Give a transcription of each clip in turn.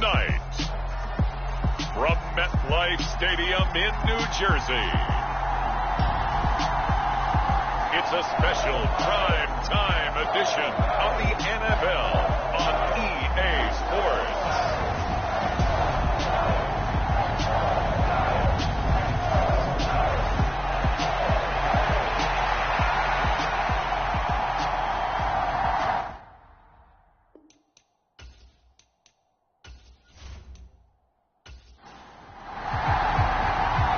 tonight, from MetLife Stadium in New Jersey, it's a special prime time edition of the NFL on EA Sports.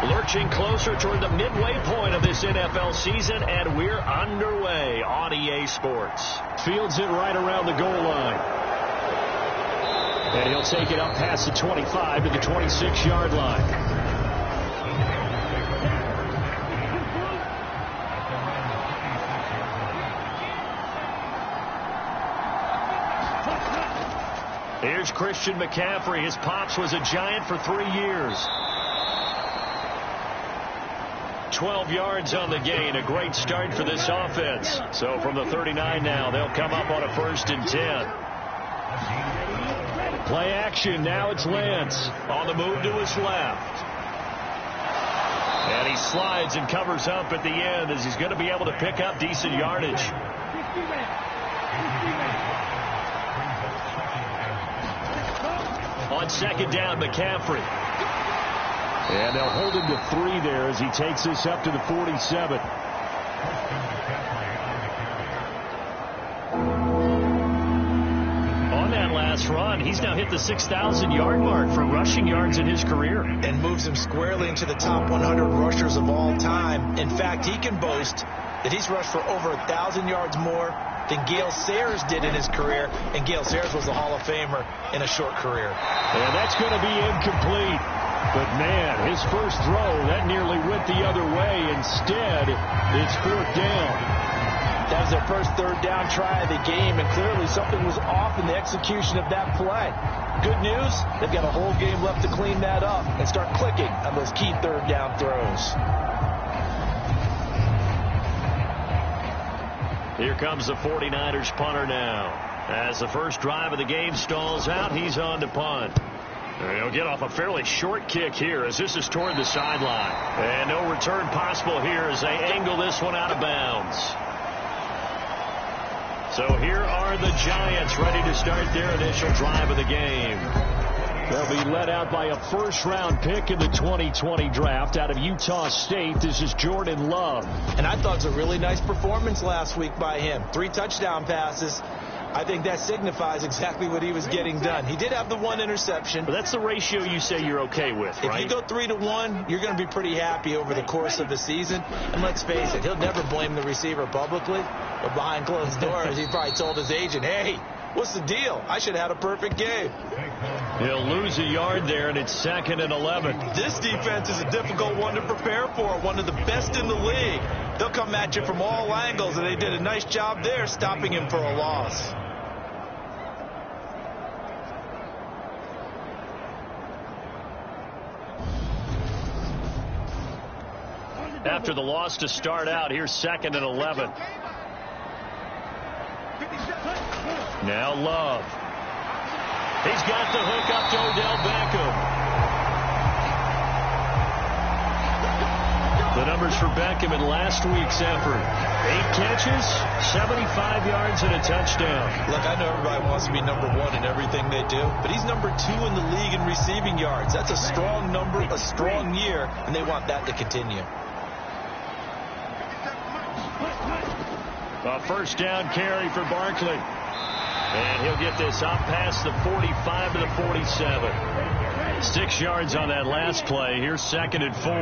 Lurching closer toward the midway point of this NFL season, and we're underway on EA Sports. Fields it right around the goal line. And he'll take it up past the 25 to the 26-yard line. Here's Christian McCaffrey. His pops was a Giant for 3 years. 12 yards on the gain. A great start for this offense. So from the 39 now, they'll come up on a 1st and 10. Play action. Now it's Lance on the move to his left. And he slides and covers up at the end as he's going to be able to pick up decent yardage. On 2nd down, McCaffrey. And they'll hold him to 3 there as he takes this up to the 47. On that last run, he's now hit the 6,000-yard mark for rushing yards in his career. And moves him squarely into the top 100 rushers of all time. In fact, he can boast that he's rushed for over 1,000 yards more than Gale Sayers did in his career. And Gale Sayers was a Hall of Famer in a short career. And that's going to be incomplete. But, man, his first throw, that nearly went the other way. Instead, it's 4th down. That was their first 3rd down try of the game, and clearly something was off in the execution of that play. Good news, they've got a whole game left to clean that up and start clicking on those key 3rd down throws. Here comes the 49ers punter now. As the first drive of the game stalls out, he's on to punt. He'll get off a fairly short kick here as this is toward the sideline. And no return possible here as they angle this one out of bounds. So here are the Giants ready to start their initial drive of the game. They'll be led out by a 1st-round pick in the 2020 draft out of Utah State. This is Jordan Love. And I thought it was a really nice performance last week by him. 3 touchdown passes. I think that signifies exactly what he was getting done. He did have the 1 interception. But that's the ratio you say you're okay with, right? If you go 3-1, you're going to be pretty happy over the course of the season. And let's face it, he'll never blame the receiver publicly. But behind closed doors, he probably told his agent, hey, what's the deal? I should have had a perfect game. He'll lose a yard there, and it's 2nd and 11. This defense is a difficult one to prepare for, one of the best in the league. They'll come at you from all angles, and they did a nice job there stopping him for a loss. After the loss to start out, here's 2nd and 11. Now Love. He's got the hook up to Odell Beckham. The numbers for Beckham in last week's effort. 8 catches, 75 yards, and a touchdown. Look, I know everybody wants to be number 1 in everything they do, but he's number 2 in the league in receiving yards. That's a strong number, a strong year, and they want that to continue. A 1st down carry for Barkley. And he'll get this up past the 45 to the 47. 6 yards on that last play. Here's 2nd and 4.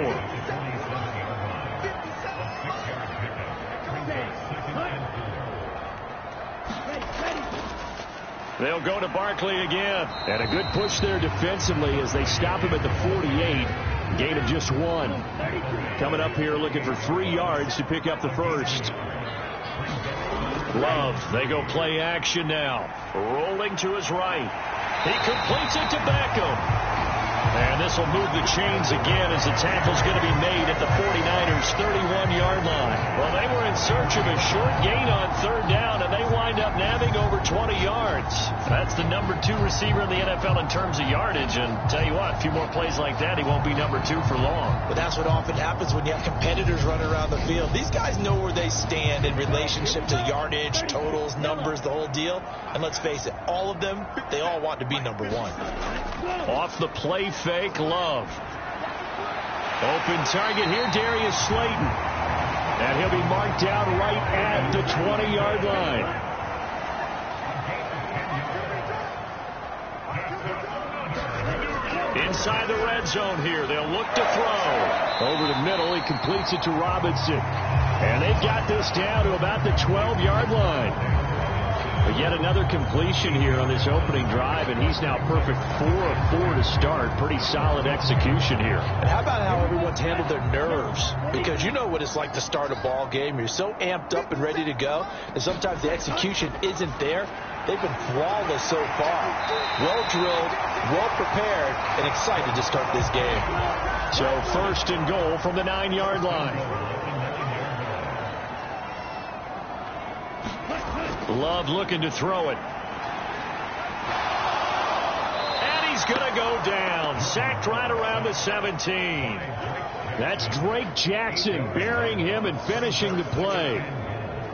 They'll go to Barkley again. And a good push there defensively as they stop him at the 48. Gain of just 1. Coming up here looking for 3 yards to pick up the 1st. Love, they go play action now. Rolling to his right. He completes it to Beckham. And this will move the chains again as the tackle's going to be made at the 49ers' 31-yard line. Well, they were in search of a short gain on third down, and they wind up nabbing over 20 yards. That's the number 2 receiver in the NFL in terms of yardage. And tell you what, a few more plays like that, he won't be number 2 for long. But that's what often happens when you have competitors running around the field. These guys know where they stand in relationship to yardage, totals, numbers, the whole deal. And let's face it, all of them, they all want to be number 1. Off the play fake, Love. Open target here, Darius Slayton. And he'll be marked down right at the 20-yard line. Inside the red zone here. They'll look to throw. Over the middle, he completes it to Robinson. And they've got this down to about the 12-yard line. But yet another completion here on this opening drive, and he's now perfect 4 of 4 to start. Pretty solid execution here. And how about how everyone's handled their nerves? Because you know what it's like to start a ball game. You're so amped up and ready to go, and sometimes the execution isn't there. They've been flawless so far. Well drilled, well prepared, and excited to start this game. So 1st and goal from the 9-yard line. Love looking to throw it. And he's going to go down. Sacked right around the 17. That's Drake Jackson burying him and finishing the play.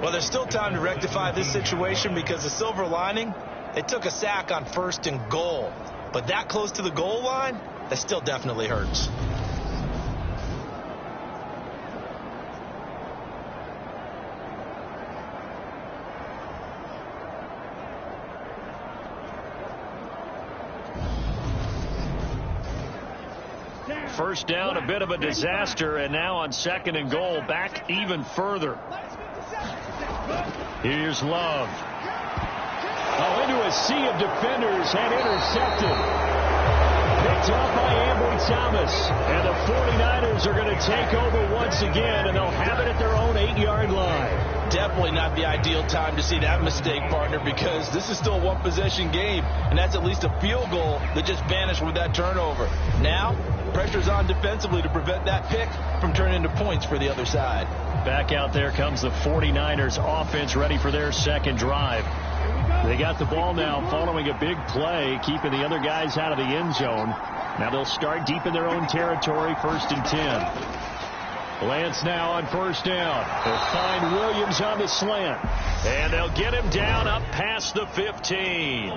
Well, there's still time to rectify this situation because the silver lining, they took a sack on 1st and goal. But that close to the goal line, that still definitely hurts. First down, a bit of a disaster, and now on 2nd and goal, back even further. Here's Love. Oh, into a sea of defenders and intercepted. Picked up by Ambry Thomas. And the 49ers are going to take over once again, and they'll have it at their own 8-yard line. Definitely not the ideal time to see that mistake, partner, because this is still a one-possession game, and that's at least a field goal that just vanished with that turnover. Now, pressure's on defensively to prevent that pick from turning into points for the other side. Back out there comes the 49ers offense ready for their 2nd drive. They got the ball now following a big play, keeping the other guys out of the end zone. Now they'll start deep in their own territory, 1st and 10. Lance now on 1st down. They'll find Williams on the slant. And they'll get him down up past the 15.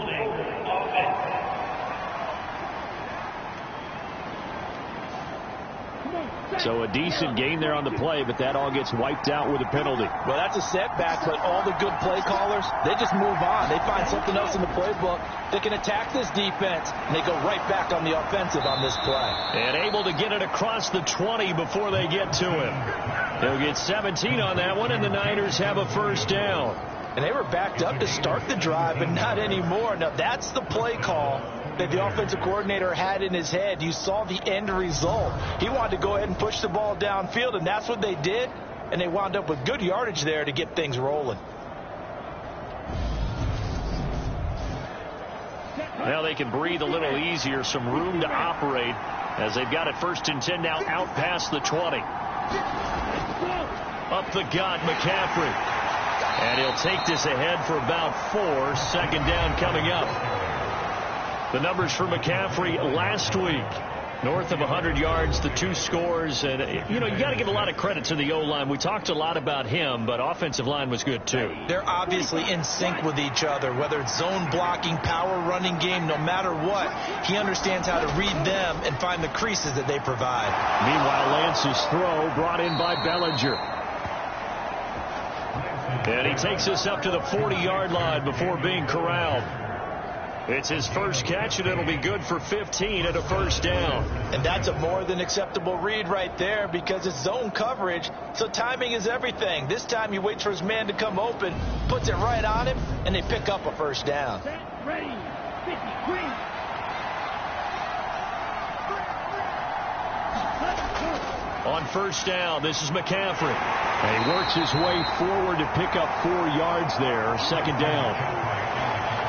So a decent gain there on the play, but that all gets wiped out with a penalty. Well, that's a setback, but all the good play callers, they just move on. They find something else in the playbook. They can attack this defense, and they go right back on the offensive on this play. And able to get it across the 20 before they get to him. They'll get 17 on that one, and the Niners have a 1st down. And they were backed up to start the drive, but not anymore. Now, that's the play call that the offensive coordinator had in his head. You saw the end result. He wanted to go ahead and push the ball downfield, and that's what they did, and they wound up with good yardage there to get things rolling. Now they can breathe a little easier, some room to operate as they've got it 1st and 10 now out past the 20. Up the gut, McCaffrey. And he'll take this ahead for about 4. 2nd down coming up. The numbers for McCaffrey last week. North of 100 yards, the 2 scores. And, you got to give a lot of credit to the O-line. We talked a lot about him, but offensive line was good, too. They're obviously in sync with each other, whether it's zone blocking, power running game, no matter what. He understands how to read them and find the creases that they provide. Meanwhile, Lance's throw brought in by Bellinger. And he takes us up to the 40-yard line before being corralled. It's his first catch, and it'll be good for 15 at a 1st down. And that's a more than acceptable read right there because it's zone coverage, so timing is everything. This time he waits for his man to come open, puts it right on him, and they pick up a 1st down. Ready, 53. On 1st down, this is McCaffrey. And he works his way forward to pick up 4 yards there, 2nd down.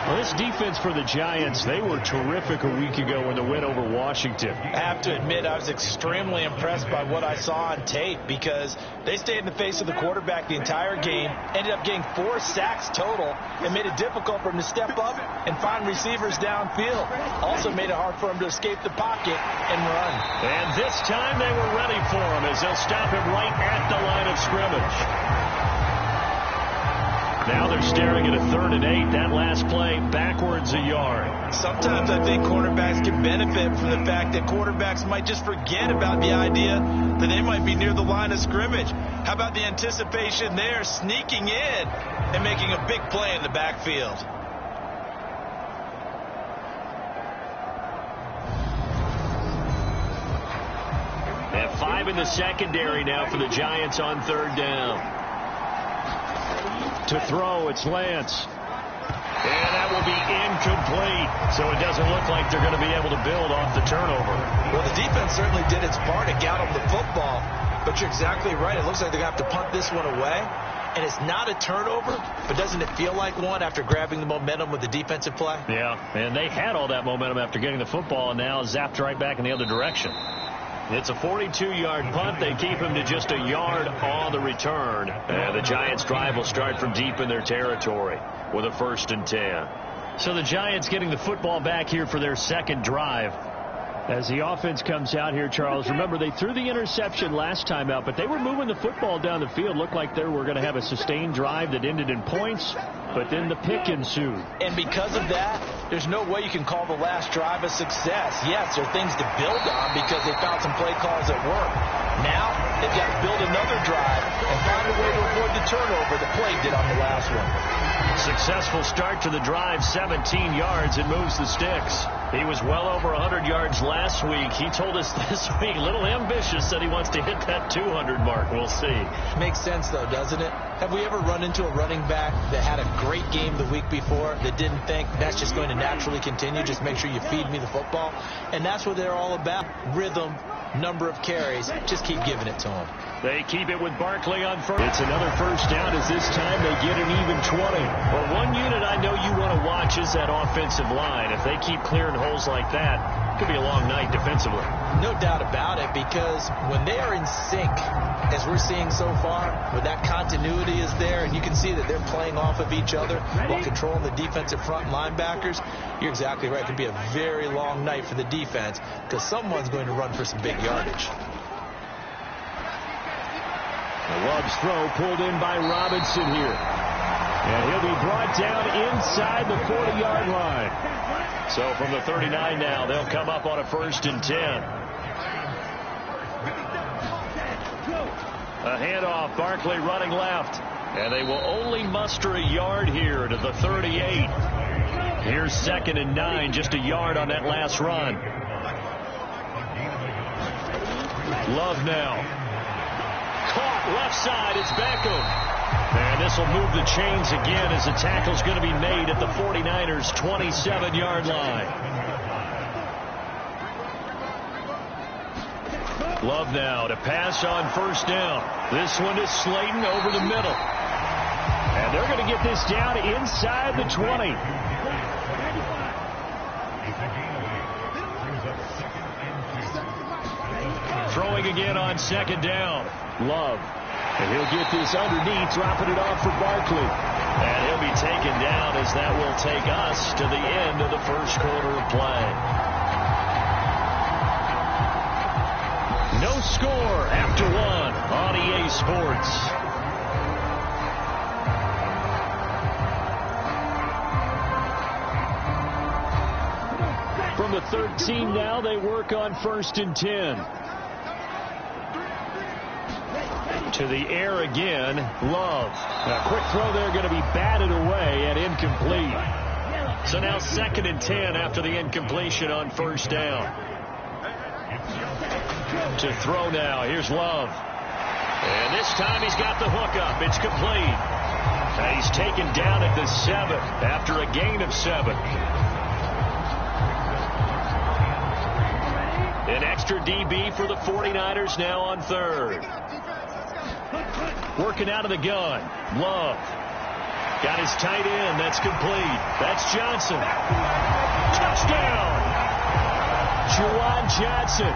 Well, this defense for the Giants, they were terrific a week ago in the win over Washington. I have to admit, I was extremely impressed by what I saw on tape because they stayed in the face of the quarterback the entire game, ended up getting 4 sacks total, and made it difficult for him to step up and find receivers downfield. Also made it hard for him to escape the pocket and run. And this time they were ready for him as they'll stop him right at the line of scrimmage. Now they're staring at a 3rd and 8. That last play backwards a yard. Sometimes I think cornerbacks can benefit from the fact that quarterbacks might just forget about the idea that they might be near the line of scrimmage. How about the anticipation there, sneaking in and making a big play in the backfield? And 5 in the secondary now for the Giants on 3rd down. To throw, it's Lance. And that will be incomplete. So it doesn't look like they're going to be able to build off the turnover. Well, the defense certainly did its part to get them the football. But you're exactly right. It looks like they're going to have to punt this one away. And it's not a turnover, but doesn't it feel like one after grabbing the momentum with the defensive play? Yeah, and they had all that momentum after getting the football and now zapped right back in the other direction. It's a 42-yard punt. They keep him to just a yard on the return. And the Giants' drive will start from deep in their territory with a 1st and 10. So the Giants getting the football back here for their 2nd drive. As the offense comes out here, Charles, remember they threw the interception last time out, but they were moving the football down the field. Looked like they were going to have a sustained drive that ended in points, but then the pick ensued. And because of that, there's no way you can call the last drive a success. Yes, there are things to build on because they found some play calls that work. Now, they've got to build another drive and find a way to avoid the turnover the play did on the last one. Successful start to the drive, 17 yards, and moves the sticks. He was well over 100 yards last week. He told us this week, a little ambitious, that he wants to hit that 200 mark. We'll see. Makes sense, though, doesn't it? Have we ever run into a running back that had a great game the week before that didn't think that's just going to naturally continue? Just make sure you feed me the football. And that's what they're all about. Rhythm, number of carries. Just keep giving it to them. They keep it with Barkley on first. It's another 1st down as this time they get an even 20. Well, one unit I know you want to watch is that offensive line. If they keep clearing holes like that, it could be a long night defensively. No doubt about it, because when they are in sync, as we're seeing so far, where that continuity is there, and you can see that they're playing off of each other while controlling the defensive front linebackers, you're exactly right. It could be a very long night for the defense because someone's going to run for some big yardage. Love's throw pulled in by dem here. And he'll be brought down inside the 40-yard line. So from the 39 now, they'll come up on a 1st and 10. A handoff, Barkley running left. And they will only muster a yard here to the 38. Here's 2nd and 9, just a yard on that last run. Love now. Caught left side, it's Beckham. And this will move the chains again as the tackle's going to be made at the 49ers' 27-yard line. Love now to pass on 1st down. This one is Slayton over the middle. And they're going to get this down inside the 20. Throwing again on 2nd down. Love. And he'll get this underneath, dropping it off for Barkley. And he'll be taken down as that will take us to the end of the 1st quarter of play. No score after 1 on EA Sports. From the 13 now, they work on 1st and 10. To the air again, Love. A quick throw there going to be batted away and incomplete. So now 2nd and 10 after the incompletion on 1st down. To throw now, here's Love. And this time he's got the hook up. It's complete. And he's taken down at the 7 after a gain of 7. An extra DB for the 49ers now on 3rd. Working out of the gun. Love. Got his tight end. That's complete. That's Johnson. Touchdown. Juwan Johnson.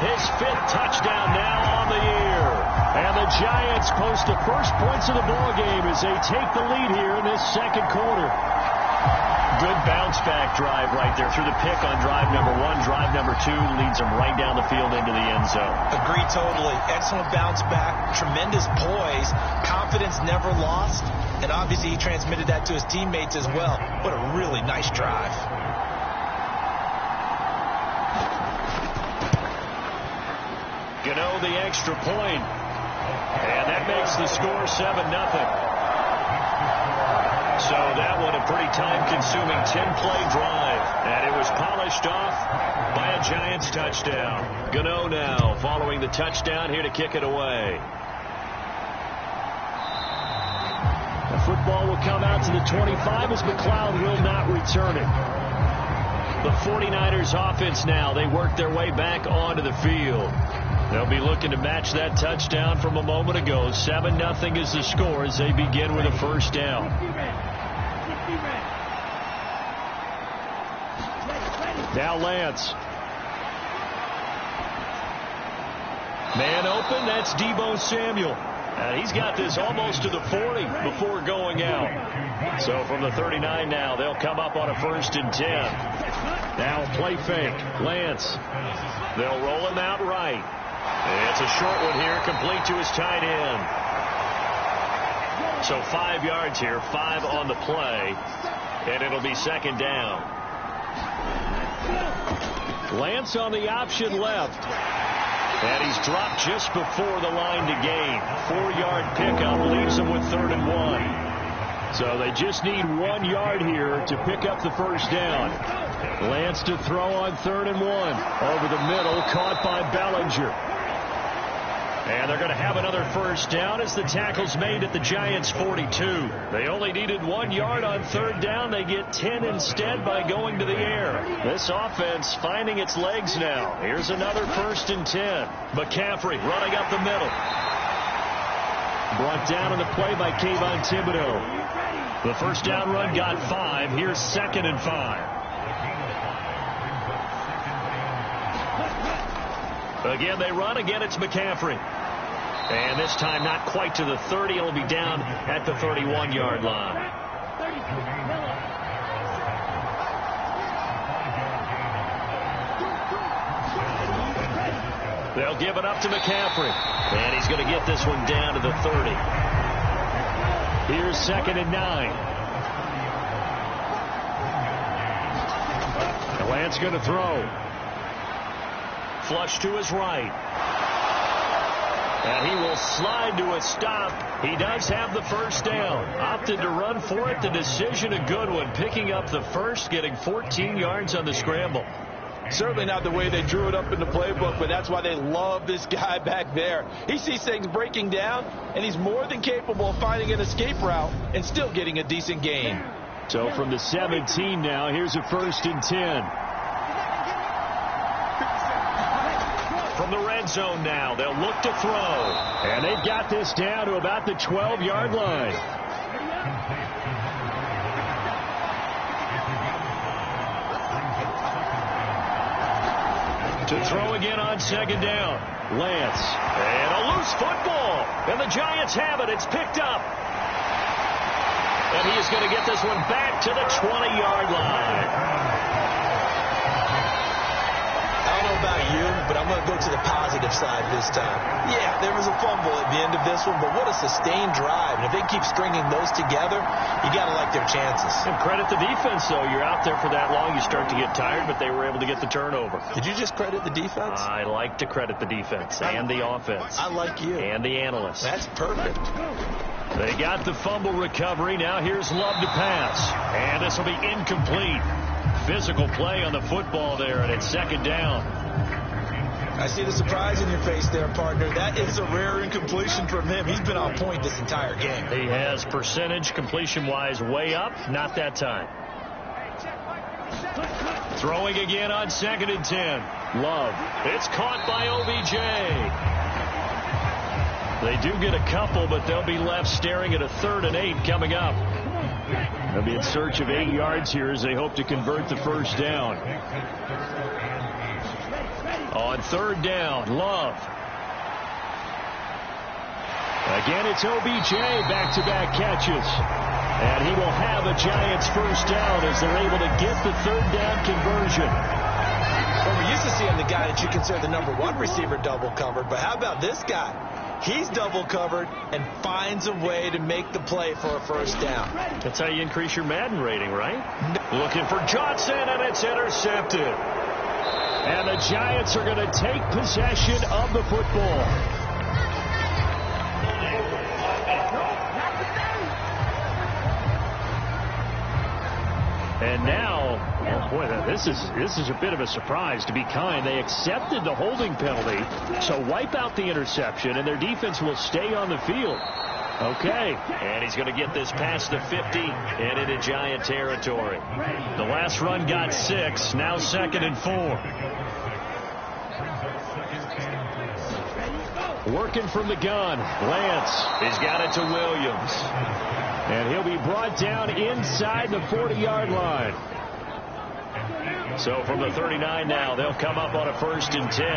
His 5th touchdown now on the year. And the Giants post the first points of the ballgame as they take the lead here in this second quarter. Good bounce-back drive right there through the pick on drive number 1. Drive number 2 leads them right down the field into the end zone. Agree totally. Excellent bounce-back, tremendous poise, confidence never lost, and obviously he transmitted that to his teammates as well. What a really nice drive. Gano the extra point, and that makes the score 7-0. So that one a pretty time-consuming 10-play drive, and it was polished off by a Giants touchdown. Gano now following the touchdown here to kick it away. The football will come out to the 25 as McLeod will not return it. The 49ers offense now, they work their way back onto the field. They'll be looking to match that touchdown from a moment ago. 7-0 is the score as they begin with a first down. Now Lance. Man open, that's Deebo Samuel. He's got this almost to the 40 before going out. So from the 39 now, they'll come up on a 1st and 10. Now play fake. Lance. They'll roll him out right. It's a short one here, complete to his tight end. So 5 yards here, 5 on the play, and it'll be 2nd down. Lance on the option left. And he's dropped just before the line to gain. 4-yard pickup leaves them with 3rd and 1. So they just need 1 yard here to pick up the first down. Lance to throw on 3rd and 1. Over the middle, caught by Bellinger. And they're going to have another first down as the tackle's made at the Giants' 42. They only needed 1 yard on 3rd down. They get 10 instead by going to the air. This offense finding its legs now. Here's another 1st and 10. McCaffrey running up the middle. Brought down on the play by Kayvon Thibodeau. The first down run got 5. Here's 2nd and 5. Again, they run. Again, it's McCaffrey. And this time not quite to the 30. It'll be down at the 31-yard line. They'll give it up to McCaffrey. And he's going to get this one down to the 30. Here's 2nd and 9. And Lance going to throw. Flush to his right. And he will slide to a stop. He does have the first down. Opted to run for it. The decision a good one. Picking up the first, getting 14 yards on the scramble. Certainly not the way they drew it up in the playbook, but that's why they love this guy back there. He sees things breaking down, and he's more than capable of finding an escape route and still getting a decent gain. So from the 17 now, here's a 1st and 10. From the red zone now, they'll look to throw. And they've got this down to about the 12-yard line. To throw again on 2nd down. Lance. And a loose football. And the Giants have it. It's picked up. And he is going to get this one back to the 20-yard line. I don't know about you, but I'm going to go to the positive side this time. Yeah, there was a fumble at the end of this one, but what a sustained drive. And if they keep stringing those together, you got to like their chances. And credit the defense, though. You're out there for that long, you start to get tired, but they were able to get the turnover. Did you just credit the defense? I like to credit the defense and the offense. I like you. And the analysts. That's perfect. They got the fumble recovery. Now here's Love to pass. And this will be incomplete. Physical play on the football there, and it's 2nd down. I see the surprise in your face there, partner. That is a rare incompletion from him. He's been on point this entire game. He has percentage completion-wise way up. Not that time. Throwing again on 2nd and 10. Love. It's caught by OBJ. They do get a couple, but they'll be left staring at a 3rd and 8 coming up. They'll be in search of 8 yards here as they hope to convert the first down. On third down, Love. Again, it's OBJ, back-to-back catches. And he will have a Giants first down as they're able to get the third down conversion. Well, we're used to seeing the guy that you consider the number 1 receiver double covered, but how about this guy? He's double covered and finds a way to make the play for a first down. That's how you increase your Madden rating, right? Looking for Johnson, and it's intercepted. And the Giants are going to take possession of the football. And now, oh boy, this is a bit of a surprise, to be kind. They accepted the holding penalty, so wipe out the interception, and their defense will stay on the field. Okay, and he's going to get this past the 50 and into Giant territory. The last run got 6, now 2nd and 4. Working from the gun, Lance. He's got it to Williams. And he'll be brought down inside the 40-yard line. So from the 39 now, they'll come up on a 1st and 10.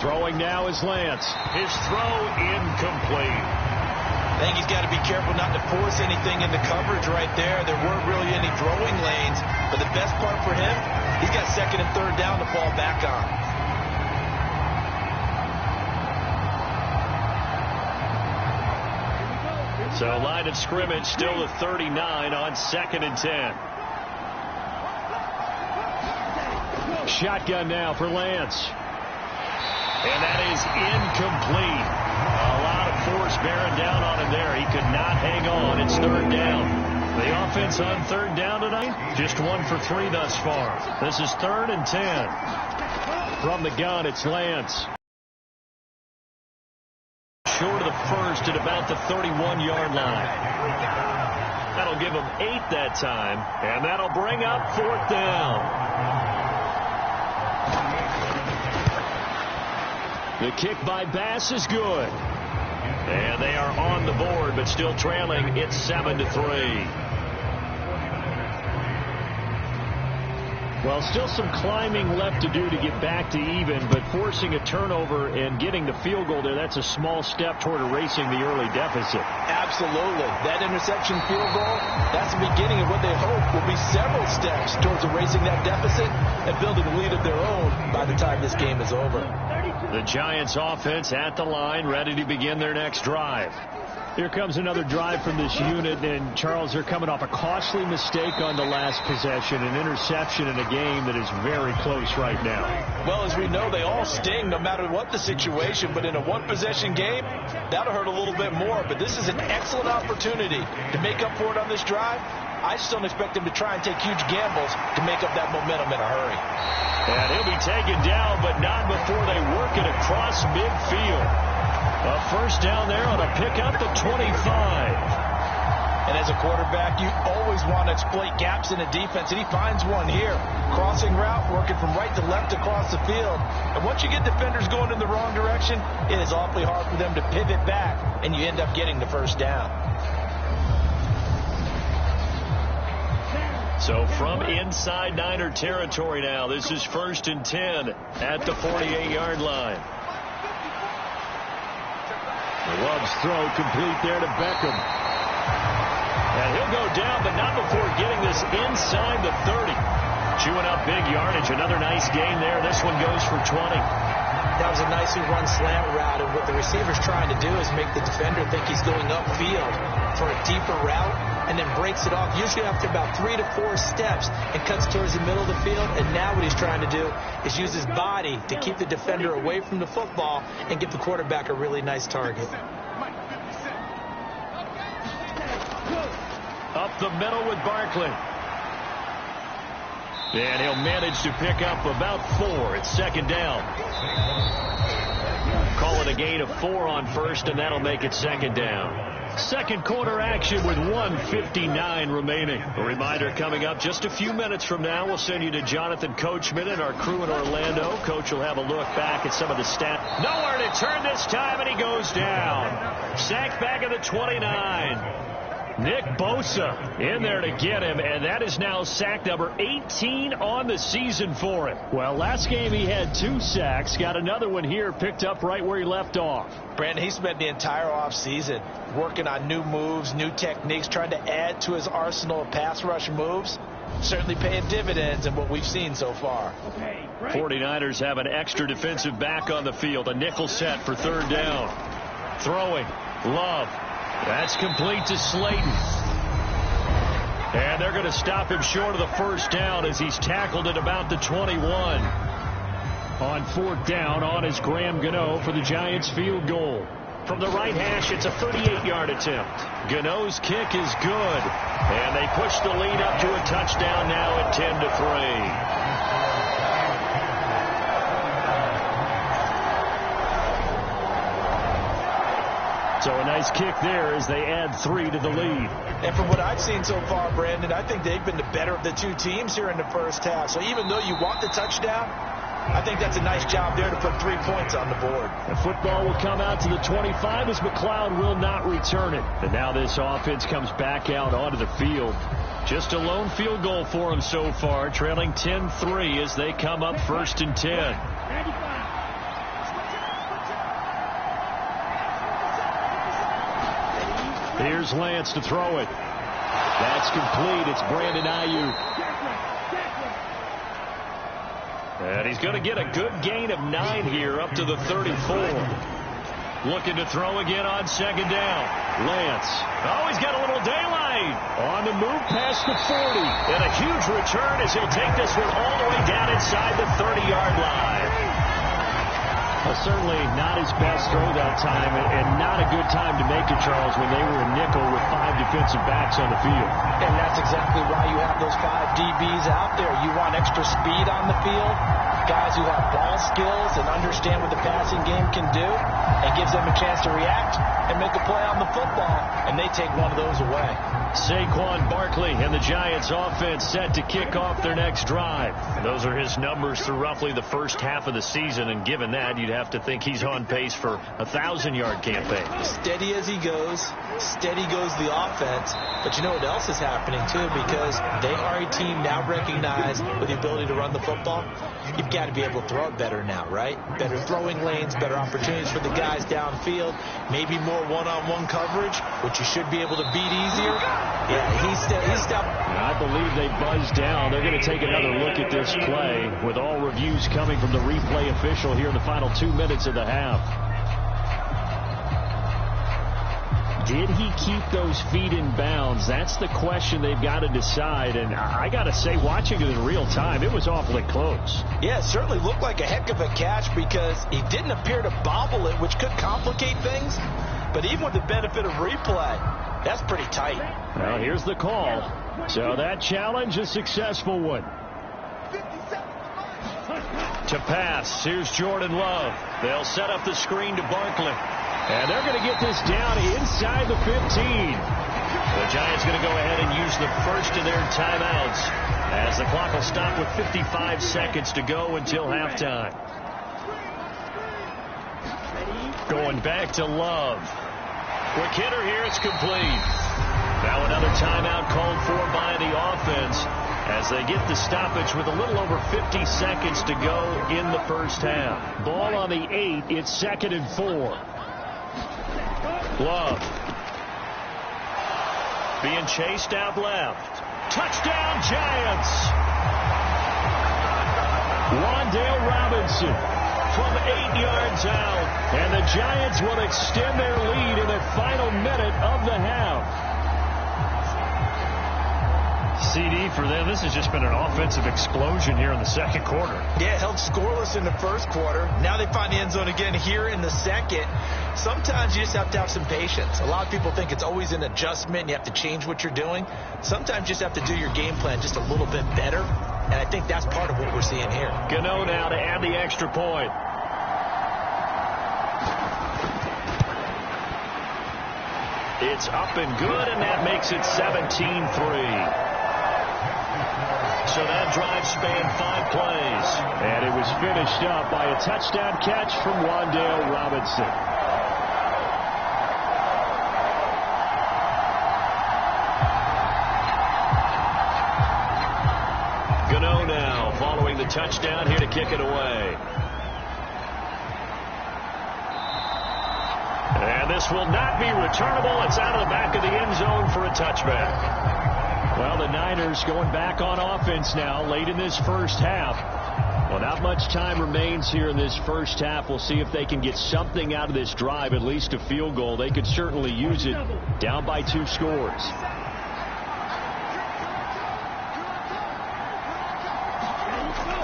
Throwing now is Lance. His throw incomplete. I think he's got to be careful not to force anything into coverage right there. There weren't really any throwing lanes. But the best part for him, he's got 2nd and 3rd down to fall back on. So line of scrimmage still the 39 on 2nd and 10. Shotgun now for Lance. And that is incomplete. A lot of force bearing down on him there. He could not hang on. It's 3rd down. The offense on 3rd down tonight, just 1 for 3 thus far. This is 3rd and 10. From the gun, it's Lance. Short of the first at about the 31-yard line. That'll give him 8 that time, and that'll bring up 4th down. The kick by Bass is good. And they are on the board, but still trailing. It's 7-3. Well, still some climbing left to do to get back to even, but forcing a turnover and getting the field goal there, that's a small step toward erasing the early deficit. Absolutely. That interception field goal, that's the beginning of what they hope will be several steps towards erasing that deficit and building a lead of their own by the time this game is over. The Giants offense at the line, ready to begin their next drive. Here comes another drive from this unit, and Charles, they're coming off a costly mistake on the last possession, an interception in a game that is very close right now. Well, as we know, they all sting no matter what the situation, but in a one-possession game, that'll hurt a little bit more. But this is an excellent opportunity to make up for it on this drive. I just don't expect them to try and take huge gambles to make up that momentum in a hurry. And he'll be taken down, but not before they work it across midfield. A first down there on a pickup at 25. And as a quarterback, you always want to exploit gaps in a defense, and he finds one here. Crossing route, working from right to left across the field. And once you get defenders going in the wrong direction, it is awfully hard for them to pivot back, and you end up getting the first down. So from inside Niner territory now, this is 1st and 10 at the 48-yard line. Love's throw complete there to Beckham. And he'll go down, but not before getting this inside the 30. Chewing up big yardage. Another nice gain there. This one goes for 20. That was a nicely run slant route, and what the receiver's trying to do is make the defender think he's going upfield for a deeper route, and then breaks it off, usually after about 3 to 4 steps, and cuts towards the middle of the field. And now what he's trying to do is use his body to keep the defender away from the football and give the quarterback a really nice target. Up the middle with Barkley. And he'll manage to pick up about 4. It's 2nd down. Call it a gain of 4 on first, and that'll make it 2nd down. Second quarter action with 1:59 remaining. A reminder coming up just a few minutes from now. We'll send you to Jonathan Coachman and our crew in Orlando. Coach will have a look back at some of the stats. Nowhere to turn this time, and he goes down. Sacked back at the 29. Nick Bosa in there to get him, and that is now sack number 18 on the season for him. Well, last game he had 2 sacks. Got another one here, picked up right where he left off. Brandon, he spent the entire offseason working on new moves, new techniques, trying to add to his arsenal of pass rush moves. Certainly paying dividends in what we've seen so far. 49ers have an extra defensive back on the field. A nickel set for third down. Throwing. Love. That's complete to Slayton. And they're going to stop him short of the first down as he's tackled at about the 21. On fourth down, on is Graham Gano for the Giants field goal. From the right hash, it's a 38-yard attempt. Gano's kick is good. And they push the lead up to a touchdown now at 10-3. So a nice kick there as they add 3 to the lead. And from what I've seen so far, Brandon, I think they've been the better of the two teams here in the first half. So even though you want the touchdown, I think that's a nice job there to put 3 points on the board. The football will come out to the 25 as McLeod will not return it. And now this offense comes back out onto the field. Just a lone field goal for them so far, trailing 10-3 as they come up 1st and 10. Here's Lance to throw it. That's complete. It's Brandon Ayuk. And he's going to get a good gain of 9 here up to the 34. Looking to throw again on second down. Lance. Oh, he's got a little daylight. On the move past the 40. And a huge return as he'll take this one all the way down inside the 30-yard line. Well, certainly not his best throw that time, and not a good time to make it, Charles, when they were a nickel with 5 defensive backs on the field. And that's exactly why you have those 5 DBs out there. You want extra speed on the field, guys who have ball skills and understand what the passing game can do, and gives them a chance to react and make a play on the football, and they take one of those away. Saquon Barkley and the Giants offense set to kick off their next drive. Those are his numbers through roughly the first half of the season, and given that, you'd have to think he's on pace for a 1,000-yard campaign. Steady as he goes, steady goes the offense. But you know what else is happening, too, because they are a team now recognized with the ability to run the football. You've got to be able to throw it better now, right? Better throwing lanes, better opportunities for the guys downfield, maybe more one-on-one coverage, which you should be able to beat easier. Yeah, he's stepped. I believe they buzzed down. They're going to take another look at this play with all reviews coming from the replay official here in the final 2 minutes of the half. Did he keep those feet in bounds? That's the question they've got to decide. And I got to say, watching it in real time, it was awfully close. Yeah, it certainly looked like a heck of a catch because he didn't appear to bobble it, which could complicate things. But even with the benefit of replay, that's pretty tight. Well, here's the call. So that challenge, a successful one. To pass, here's Jordan Love. They'll set up the screen to Barkley. And they're going to get this down inside the 15. The Giants going to go ahead and use the first of their timeouts as the clock will stop with 55 seconds to go until halftime. Going back to Love. Quick hitter here, it's complete. Now another timeout called for by the offense as they get the stoppage with a little over 50 seconds to go in the first half. Ball on the 8, it's 2nd and 4. Love. Being chased out left. Touchdown, Giants! Wan'Dale Robinson from 8 yards out. And the Giants will extend their lead in the final minute of the half. CD for them. This has just been an offensive explosion here in the second quarter. Yeah, held scoreless in the first quarter. Now they find the end zone again here in the second. Sometimes you just have to have some patience. A lot of people think it's always an adjustment and you have to change what you're doing. Sometimes you just have to do your game plan just a little bit better. And I think that's part of what we're seeing here. Gano now to add the extra point. It's up and good, and that makes it 17-3. So that drive spanned 5 plays. And it was finished up by a touchdown catch from Wan'Dale Robinson. Gano now following the touchdown here to kick it away. And this will not be returnable. It's out of the back of the end zone for a touchback. Well, the Niners going back on offense now late in this first half. Well, not much time remains here in this first half. We'll see if they can get something out of this drive, at least a field goal. They could certainly use it down by 2 scores.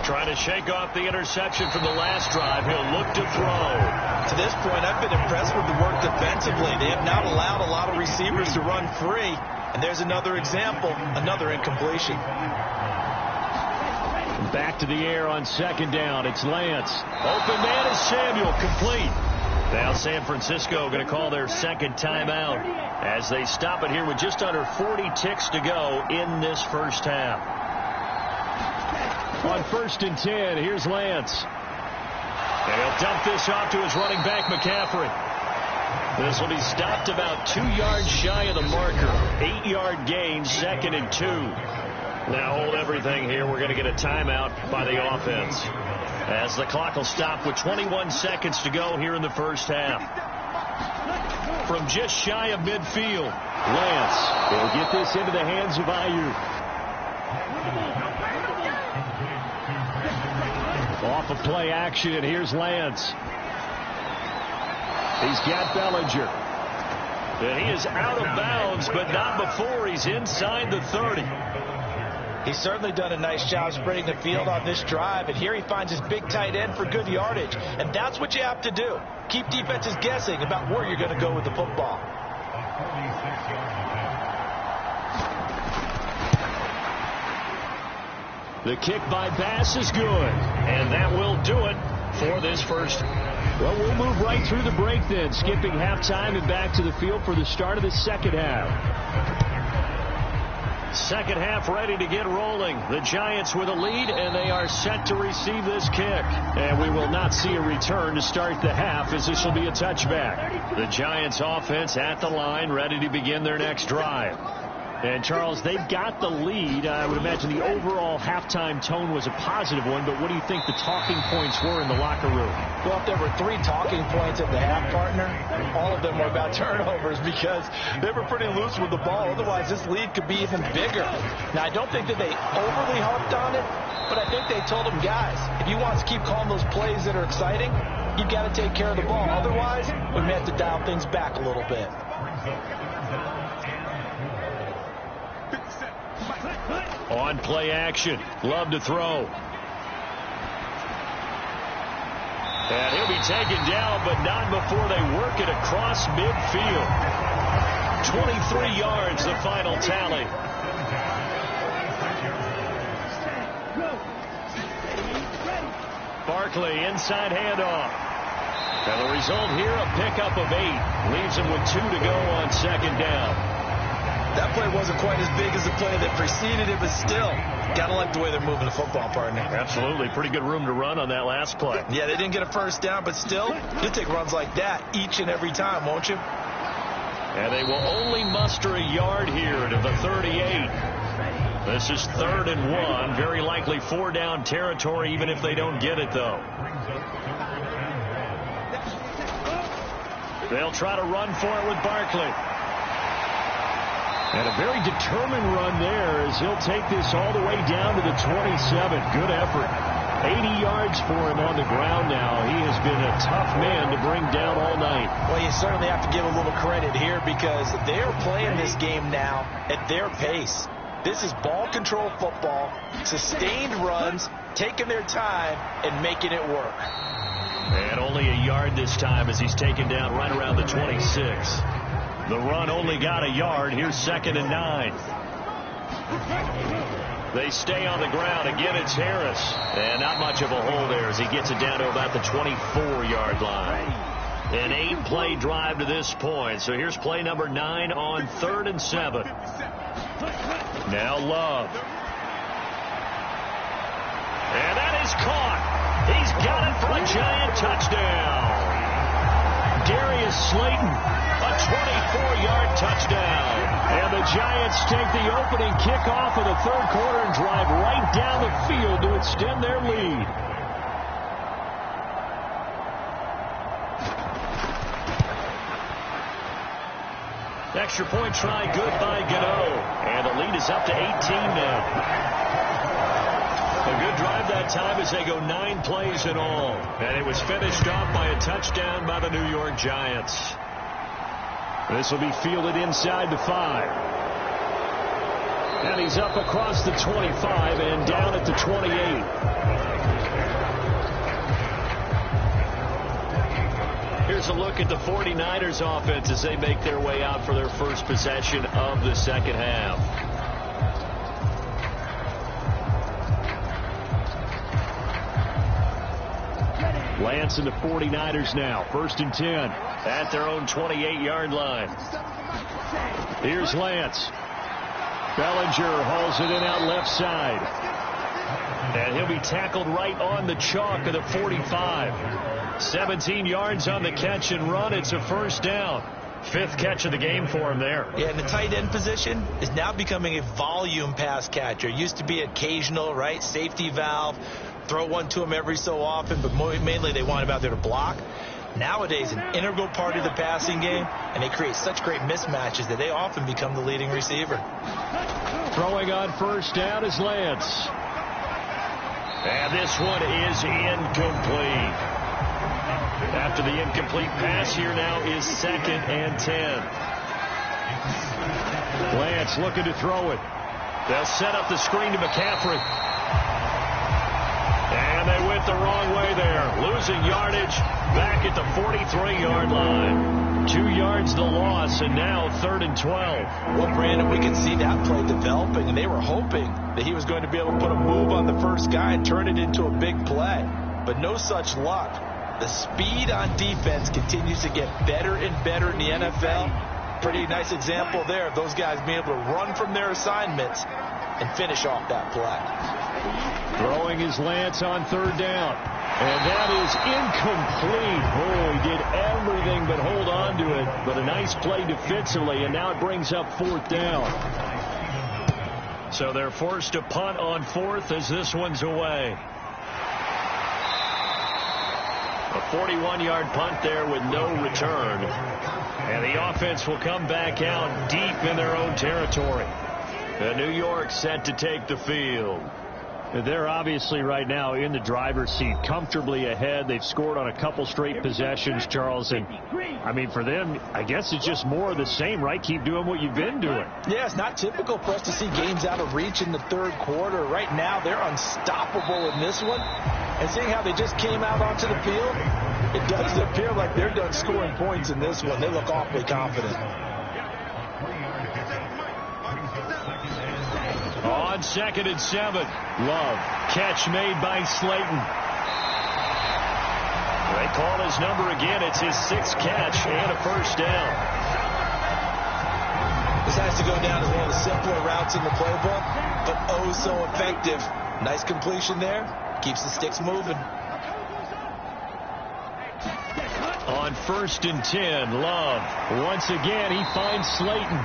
Trying to shake off the interception from the last drive. He'll look to throw. To this point, I've been impressed with the work defensively. They have not allowed a lot of receivers to run free. And there's another example, another incompletion. Back to the air on second down. It's Lance. Open man is Samuel, complete. Now San Francisco going to call their second timeout as they stop it here with just under 40 ticks to go in this first half. On 1st and 10, here's Lance. And he'll dump this off to his running back, McCaffrey. This will be stopped about 2 yards shy of the marker. 8-yard gain, 2nd and 2. Now hold everything here. We're going to get a timeout by the offense as the clock will stop with 21 seconds to go here in the first half. From just shy of midfield, Lance will get this into the hands of Ayuk. Off of play action, and here's Lance. He's got Bellinger. And he is out of bounds, but not before he's inside the 30. He's certainly done a nice job spreading the field on this drive, and here he finds his big tight end for good yardage. And that's what you have to do. Keep defenses guessing about where you're going to go with the football. The kick by Bass is good. And that will do it for this first. Well, we'll move right through the break then, skipping halftime and back to the field for the start of the second half. Second half ready to get rolling. The Giants with a lead, and they are set to receive this kick. And we will not see a return to start the half, as this will be a touchback. The Giants offense at the line, ready to begin their next drive. And, Charles, they've got the lead. I would imagine the overall halftime tone was a positive one, but what do you think the talking points were in the locker room? Well, if there were 3 talking points at the half, partner, all of them were about turnovers because they were pretty loose with the ball. Otherwise, this lead could be even bigger. Now, I don't think that they overly harped on it, but I think they told them, guys, if you want to keep calling those plays that are exciting, you've got to take care of the ball. Otherwise, we may have to dial things back a little bit. On play action, Love to throw. And he'll be taken down, but not before they work it across midfield. 23 yards, the final tally. Barkley, inside handoff. And the result here, a pickup of 8. Leaves him with 2 to go on second down. That play wasn't quite as big as the play that preceded it, but still, gotta like the way they're moving the football, partner. Absolutely. Pretty good room to run on that last play. Yeah, they didn't get a first down, but still, you'll take runs like that each and every time, won't you? And they will only muster a yard here to the 38. This is 3rd and 1. Very likely 4 down territory, even if they don't get it, though. They'll try to run for it with Barkley. And a very determined run there as he'll take this all the way down to the 27. Good effort. 80 yards for him on the ground now. He has been a tough man to bring down all night. Well, you certainly have to give a little credit here because they're playing this game now at their pace. This is ball control football, sustained runs, taking their time, and making it work. And only a yard this time as he's taken down right around the 26. The run only got a yard. Here's 2nd and 9. They stay on the ground. Again, it's Harris. And not much of a hole there as he gets it down to about the 24-yard line. An 8-play drive to this point. So here's play number 9 on 3rd and 7. Now Love. And that is caught. He's got it for a Giant touchdown. Darius Slayton, a 24-yard touchdown. And the Giants take the opening kickoff of the third quarter and drive right down the field to extend their lead. Extra point try good by Gano. And the lead is up to 18 now. A good drive that time as they go 9 plays in all. And it was finished off by a touchdown by the New York Giants. This will be fielded inside the 5. And he's up across the 25 and down at the 28. Here's a look at the 49ers offense as they make their way out for their first possession of the second half. Lance and the 49ers now. 1st and 10 at their own 28-yard line. Here's Lance. Bellinger hauls it in out left side. And he'll be tackled right on the chalk of the 45. 17 yards on the catch and run. It's a first down. 5th catch of the game for him there. Yeah, and the tight end position is now becoming a volume pass catcher. Used to be occasional, right? Safety valve. Throw one to him every so often, but mainly they want him out there to block. Nowadays, an integral part of the passing game, and they create such great mismatches that they often become the leading receiver. Throwing on first down is Lance. And this one is incomplete. After the incomplete pass, here now is 2nd and 10. Lance looking to throw it. They'll set up the screen to McCaffrey. And they went the wrong way there. Losing yardage back at the 43-yard line. 2 yards the loss, and now 3rd and 12. Well, Brandon, we can see that play developing, and they were hoping that he was going to be able to put a move on the first guy and turn it into a big play. But no such luck. The speed on defense continues to get better and better in the NFL. Pretty nice example there of those guys being able to run from their assignments and finish off that play. Throwing his Lance on 3rd down. And that is incomplete. Oh, he did everything but hold on to it. But a nice play defensively, and now it brings up 4th down. So they're forced to punt on 4th as this one's away. A 41-yard punt there with no return. And the offense will come back out deep in their own territory. The New York set to take the field. They're obviously right now in the driver's seat, comfortably ahead. They've scored on a couple straight possessions, Charles. And, I mean, for them, I guess it's just more of the same, right? Keep doing what you've been doing. Yeah, it's not typical for us to see games out of reach in the third quarter. Right now, they're unstoppable in this one. And seeing how they just came out onto the field, it does appear like they're done scoring points in this one. They look awfully confident. On 2nd and 7, Love. Catch made by Slayton. They call his number again. It's his 6th catch and a first down. This has to go down as one of the simpler routes in the playbook, but oh so effective. Nice completion there. Keeps the sticks moving. On 1st and 10, Love. Once again, he finds Slayton.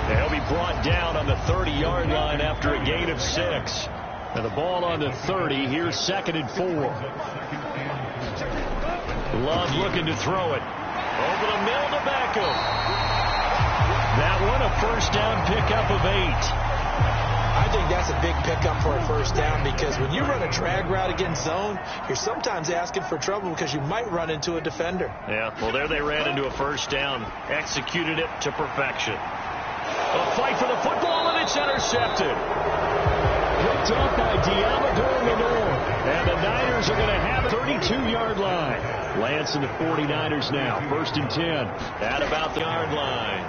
They'll be brought down on the 30-yard line after a gain of 6. And the ball on the 30. Here's 2nd and 4. Love looking to throw it. Over the middle to Beckham. That one a first down pickup of 8. I think that's a big pickup for a first down because when you run a drag route against zone, you're sometimes asking for trouble because you might run into a defender. Yeah, well, there they ran into a first down. Executed it to perfection. A fight for the football, and it's intercepted. Picked off by Diamador Lenore. And the Niners are going to have a 32-yard line. Lance and the 49ers now. 1st and 10. At about the yard line.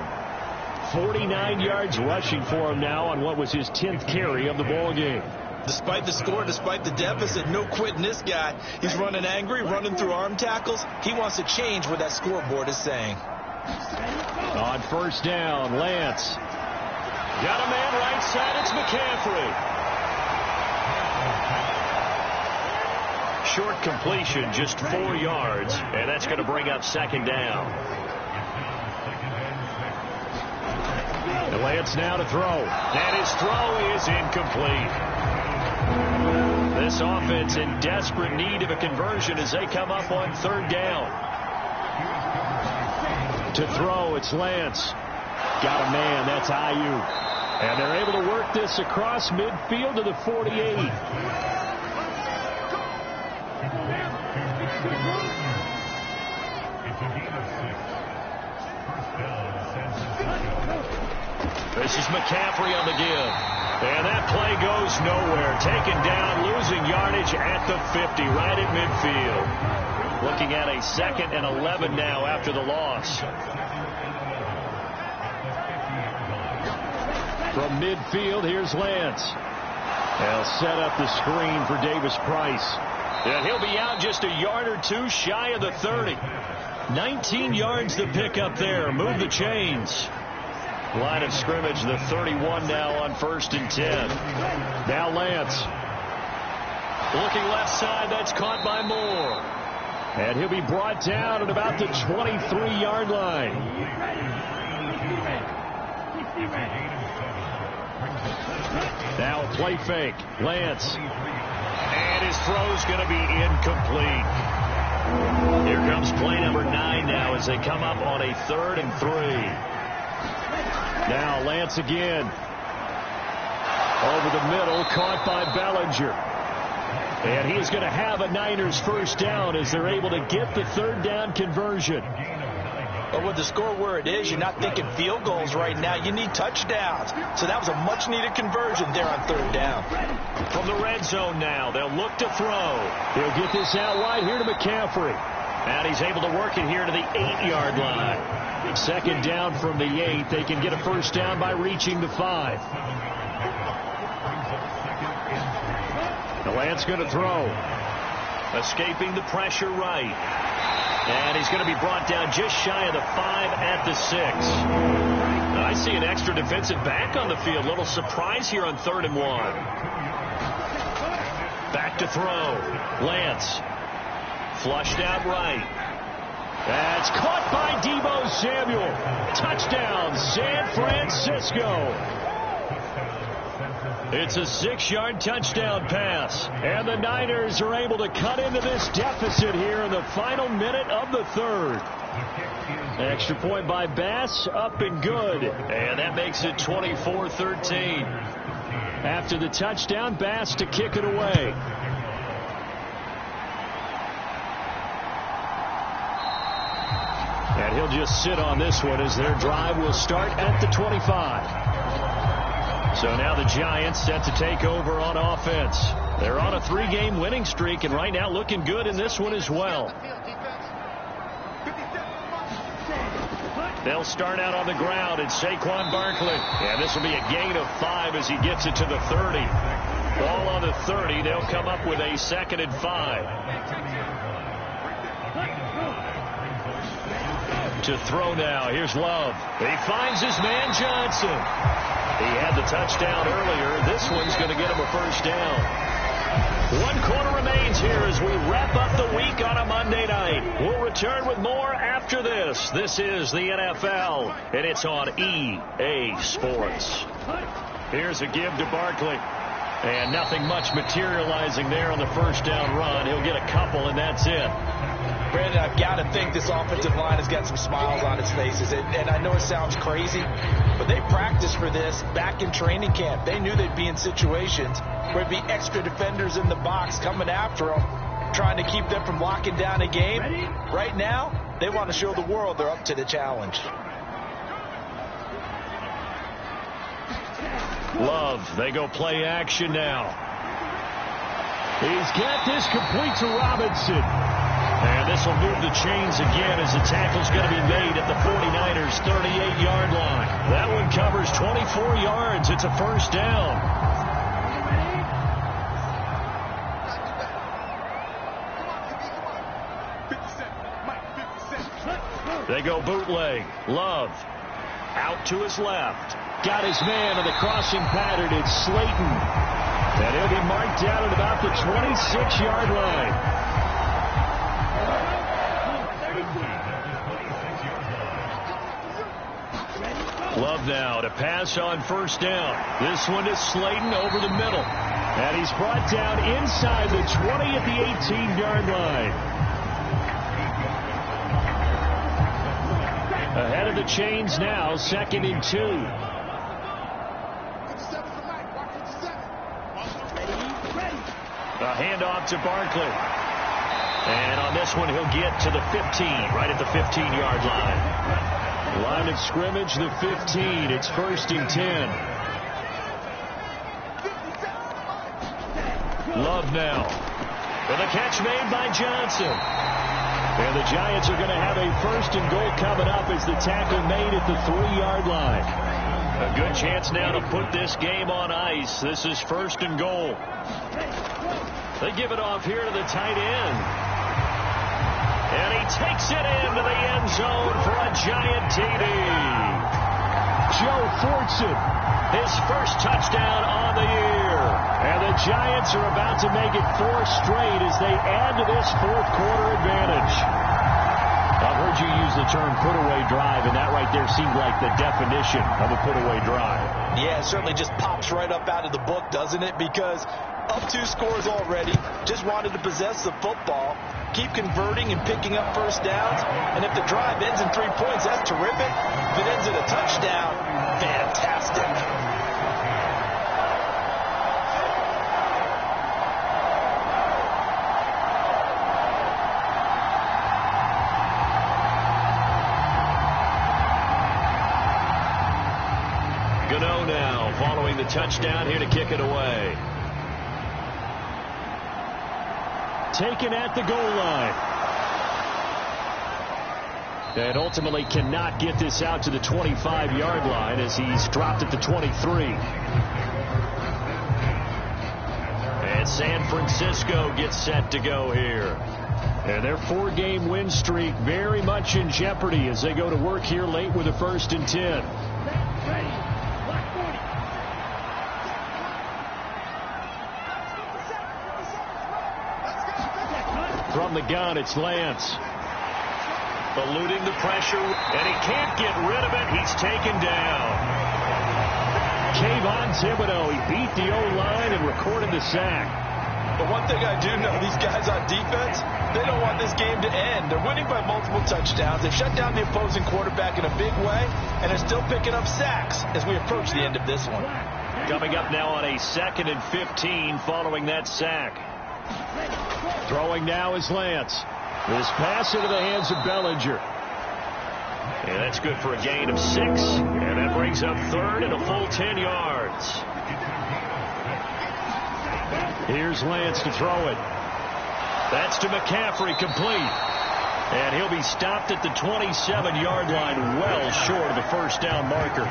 49 yards rushing for him now on what was his 10th carry of the ball game. Despite the score, despite the deficit, no quitting this guy. He's running angry, running through arm tackles. He wants to change what that scoreboard is saying. On first down, Lance. Got a man right side. It's McCaffrey. Short completion, just 4 yards, and that's going to bring up second down. And Lance now to throw. And his throw is incomplete. This offense in desperate need of a conversion as they come up on third down. To throw, it's Lance. Got a man, that's Ayuk. And they're able to work this across midfield to the 48. This is McCaffrey on the give. And that play goes nowhere. Taken down, losing yardage at the 50, right at midfield. Looking at a 2nd and 11 now after the loss. From midfield, here's Lance. They'll set up the screen for Davis Price. And he'll be out just a yard or two shy of the 30. 19 yards to pick up there. Move the chains. Line of scrimmage, the 31 now on 1st and 10. Now Lance. Looking left side, that's caught by Moore. And he'll be brought down at about the 23-yard line. Now a play fake. Lance. And his throw's going to be incomplete. Here comes play number 9 now as they come up on a 3rd and 3. Now Lance again. Over the middle, caught by Bellinger. And he's going to have a Niners first down as they're able to get the 3rd down conversion. But with the score where it is, you're not thinking field goals right now. You need touchdowns. So that was a much-needed conversion there on 3rd down. From the red zone now, they'll look to throw. He'll get this out wide here to McCaffrey. And he's able to work it here to the 8-yard line. 2nd down from the 8. They can get a first down by reaching the 5. The Lance going to throw. Escaping the pressure right. And he's going to be brought down just shy of the 5 at the 6. I see an extra defensive back on the field. Little surprise here on 3rd and 1. Back to throw. Lance. Flushed out right. That's caught by Deebo Samuel. Touchdown, San Francisco. It's a 6-yard touchdown pass. And the Niners are able to cut into this deficit here in the final minute of the 3rd. Extra point by Bass, up and good. And that makes it 24-13. After the touchdown, Bass to kick it away. And he'll just sit on this one as their drive will start at the 25. So now the Giants set to take over on offense. They're on a 3-game winning streak, and right now looking good in this one as well. They'll start out on the ground, and Saquon Barkley. And this will be a gain of 5 as he gets it to the 30. Ball on the 30. They'll come up with a 2nd and 5. To throw now. Here's Love. He finds his man Johnson. He had the touchdown earlier. This one's going to get him a first down. 1 quarter remains here as we wrap up the week on a Monday night. We'll return with more after this. This is the NFL, and it's on EA Sports. Here's a give to Barkley. And nothing much materializing there on the first down run. He'll get a couple, and that's it. Brandon, I've got to think this offensive line has got some smiles on its faces. And I know it sounds crazy, but they practiced for this back in training camp. They knew they'd be in situations where there'd be extra defenders in the box coming after them, trying to keep them from locking down a game. Right now, they want to show the world they're up to the challenge. Love, they go play action now. He's got this complete to Robinson. And this will move the chains again as the tackle's going to be made at the 49ers 38-yard line. That one covers 24 yards. It's a first down. They go bootleg. Love out to his left. Got his man on the crossing pattern. It's Slayton. And he'll be marked down at about the 26-yard line. Love now to pass on first down. This one is Slayton over the middle. And he's brought down inside the 20 at the 18-yard line. Ahead of the chains now, 2nd and 2. A handoff to Barkley. And on this one, he'll get to the 15, right at the 15-yard line. Line of scrimmage, the 15. It's 1st and 10. Love now. And the catch made by Johnson. And the Giants are going to have a 1st and goal coming up as the tackle made at the 3-yard line. A good chance now to put this game on ice. This is 1st and goal. They give it off here to the tight end. And he takes it into the end zone for a Giant TD. Joe Fortson, his first touchdown on the year. And the Giants are about to make it 4 straight as they add to this 4th quarter advantage. I've heard you use the term put-away drive, and that right there seemed like the definition of a put-away drive. Yeah, it certainly just pops right up out of the book, doesn't it? Because up 2 scores already, just wanted to possess the football, keep converting and picking up first downs. And if the drive ends in 3 points, that's terrific. If it ends in a touchdown, fantastic. Gano now following the touchdown here to kick it away. Taken at the goal line. And ultimately cannot get this out to the 25-yard line as he's dropped at the 23. And San Francisco gets set to go here. And their 4-game win streak very much in jeopardy as they go to work here late with a 1st and 10. From the gun, it's Lance. Eluding the pressure, and he can't get rid of it. He's taken down. Kayvon Thibodeau, he beat the O-line and recorded the sack. But one thing I do know, these guys on defense, they don't want this game to end. They're winning by multiple touchdowns. They've shut down the opposing quarterback in a big way, and they're still picking up sacks as we approach the end of this one. Coming up now on a 2nd and 15 following that sack. Throwing now is Lance. This pass into the hands of Bellinger. And that's good for a gain of 6. And that brings up 3rd and a full 10 yards. Here's Lance to throw it. That's to McCaffrey, complete. And he'll be stopped at the 27-yard line, well short of the first down marker.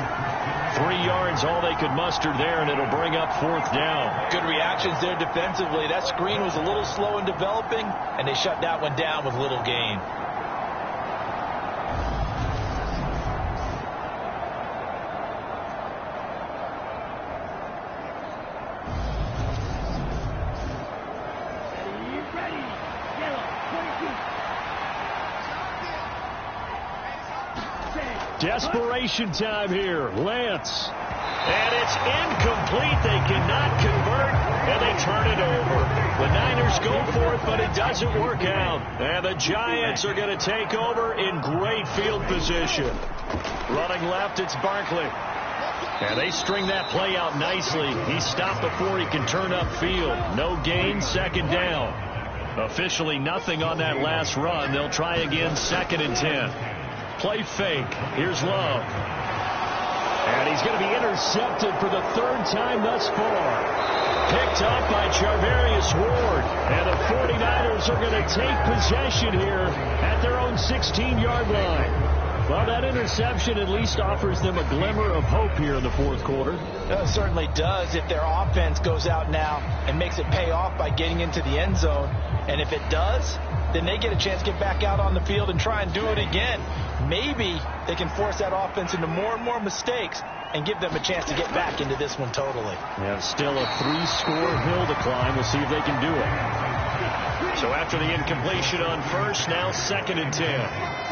3 yards, all they could muster there, and it'll bring up 4th down. Good reactions there defensively. That screen was a little slow in developing, and they shut that one down with little gain. Desperation time here. Lance. And it's incomplete. They cannot convert, and they turn it over. The Niners go for it, but it doesn't work out. And the Giants are going to take over in great field position. Running left, it's Barkley. And they string that play out nicely. He's stopped before he can turn upfield. No gain, 2nd down. Officially nothing on that last run. They'll try again, 2nd and 10. Play fake. Here's Love. And he's going to be intercepted for the 3rd time thus far. Picked up by Charvarius Ward. And the 49ers are going to take possession here at their own 16-yard line. Well, that interception at least offers them a glimmer of hope here in the fourth quarter. It certainly does if their offense goes out now and makes it pay off by getting into the end zone. And if it does, then they get a chance to get back out on the field and try and do it again. Maybe they can force that offense into more and more mistakes and give them a chance to get back into this one totally. Yeah, still a 3-score hill to climb. We'll see if they can do it. So after the incompletion on first, now 2nd and 10.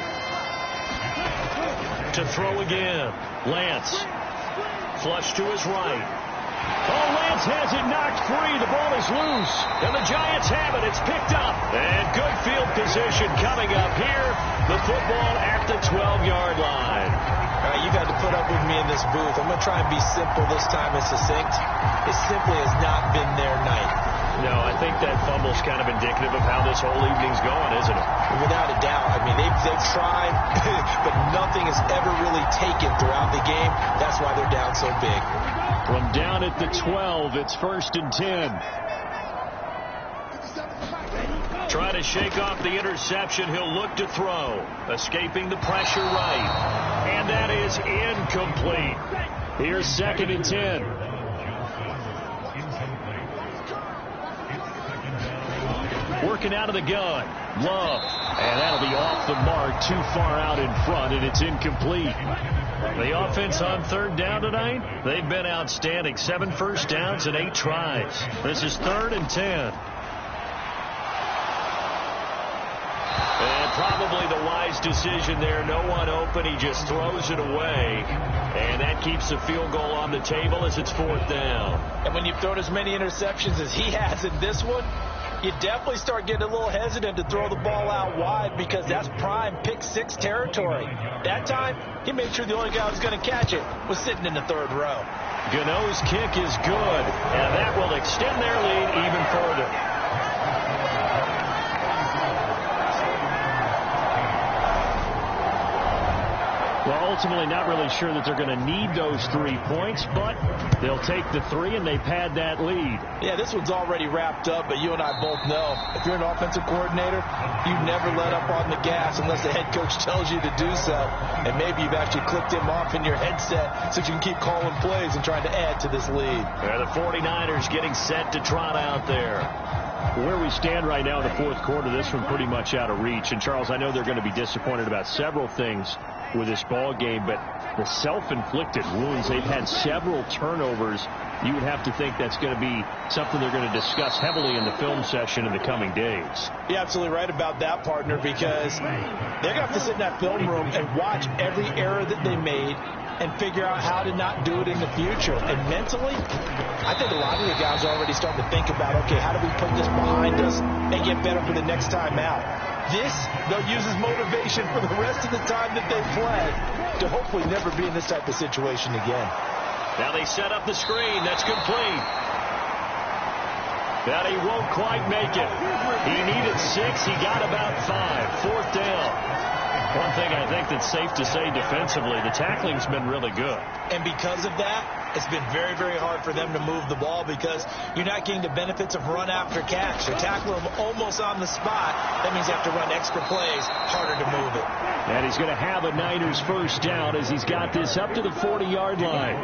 To throw again. Lance. Flush to his right. Oh, Lance has it knocked free. The ball is loose. And the Giants have it. It's picked up. And good field position coming up here. The football at the 12-yard line. All right, you got to put up with me in this booth. I'm going to try and be simple this time and succinct. It simply has not been their night. No, I think that fumble's kind of indicative of how this whole evening's going, isn't it? Without a doubt. I mean, they've tried, but nothing has ever really taken throughout the game. That's why they're down so big. From down at the 12, it's 1st and 10. Try to shake off the interception. He'll look to throw. Escaping the pressure right. And that is incomplete. Here's 2nd and 10. Working out of the gun. Love. And that'll be off the mark, too far out in front, and it's incomplete. The offense on 3rd down tonight, they've been outstanding. 7 first downs and 8 tries. This is 3rd and 10. And probably the wise decision there. No one open. He just throws it away. And that keeps the field goal on the table as it's 4th down. And when you've thrown as many interceptions as he has in this one, you definitely start getting a little hesitant to throw the ball out wide because that's prime pick 6 territory. That time, he made sure the only guy who was going to catch it was sitting in the 3rd row. Gano's kick is good, and that will extend their lead even further. Well, ultimately not really sure that they're going to need those 3 points, but they'll take the 3 and they pad that lead. Yeah, this one's already wrapped up, but you and I both know if you're an offensive coordinator, you never let up on the gas unless the head coach tells you to do so. And maybe you've actually clicked him off in your headset so you can keep calling plays and trying to add to this lead. The 49ers getting set to trot out there. Where we stand right now in the fourth quarter, this one pretty much out of reach. And, Charles, I know they're going to be disappointed about several things with this ball game, but the self-inflicted wounds, they've had several turnovers. You would have to think that's going to be something they're going to discuss heavily in the film session in the coming days. You're absolutely right about that, partner, because they're going to have to sit in that film room and watch every error that they made and figure out how to not do it in the future. And mentally, I think a lot of the guys are already starting to think about, okay, how do we put this behind us and get better for the next time out? This, they'll use as motivation for the rest of the time that they play to hopefully never be in this type of situation again. Now they set up the screen. That's complete. That he won't quite make it. He needed 6. He got about 5. 4th down. One thing I think that's safe to say defensively, the tackling's been really good. And because of that, it's been very, very hard for them to move the ball because you're not getting the benefits of run after catch. You're tackling them almost on the spot. That means you have to run extra plays, harder to move it. And he's going to have a Niners first down as he's got this up to the 40-yard line.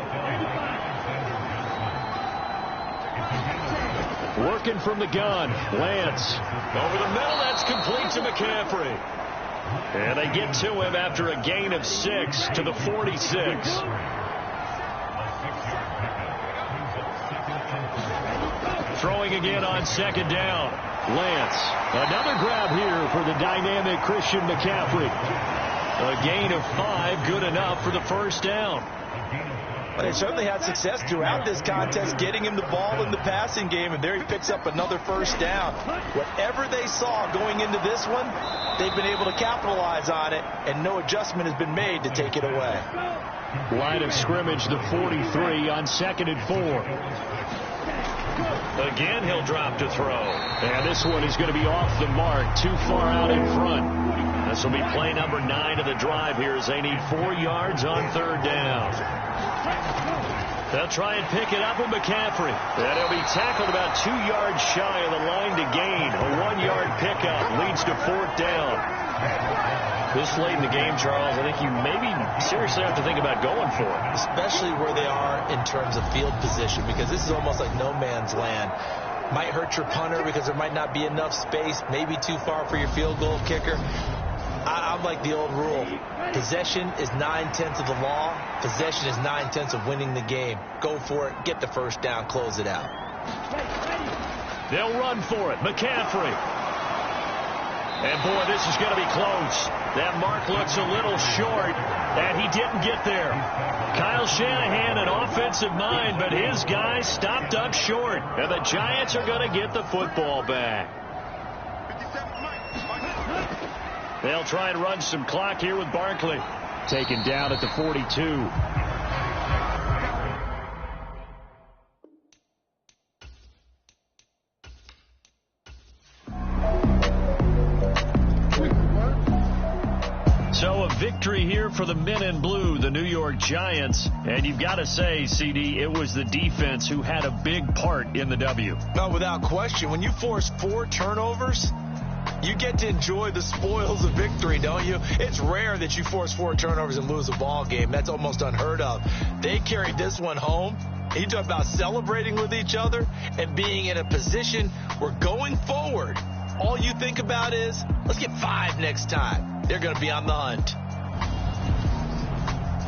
Working from the gun, Lance. Over the middle, that's complete to McCaffrey. And they get to him after a gain of 6 to the 46. Throwing again on 2nd down. Lance. Another grab here for the dynamic Christian McCaffrey. A gain of 5, good enough for the first down. But they certainly had success throughout this contest getting him the ball in the passing game, and there he picks up another first down. Whatever they saw going into this one, they've been able to capitalize on it, and no adjustment has been made to take it away. Line of scrimmage, the 43 on 2nd and 4. Again, he'll drop to throw. And this one is going to be off the mark, too far out in front. This will be play number 9 of the drive here as they need 4 yards on 3rd down. They'll try and pick it up with McCaffrey. And he'll be tackled about 2 yards shy of the line to gain. A 1-yard pickup leads to 4th down. This late in the game, Charles, I think you maybe seriously have to think about going for it. Especially where they are in terms of field position, because this is almost like no man's land. Might hurt your punter because there might not be enough space, maybe too far for your field goal kicker. I'm like the old rule. Possession is 9/10 of the law. Possession is 9/10 of winning the game. Go for it. Get the first down. Close it out. They'll run for it. McCaffrey. And, boy, this is going to be close. That mark looks a little short, and he didn't get there. Kyle Shanahan, an offensive mind, but his guys stopped up short. And the Giants are going to get the football back. They'll try and run some clock here with Barkley. Taken down at the 42. So a victory here for the men in blue, the New York Giants. And you've got to say, CD, it was the defense who had a big part in the W. No, without question. When you force 4 turnovers, you get to enjoy the spoils of victory, don't you? It's rare that you force 4 turnovers and lose a ball game. That's almost unheard of. They carried this one home. You talk about celebrating with each other and being in a position where going forward, all you think about is, let's get 5 next time. They're going to be on the hunt.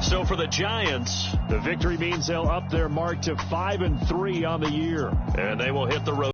So for the Giants, the victory means they'll up their mark to 5-3 on the year. And they will hit the road.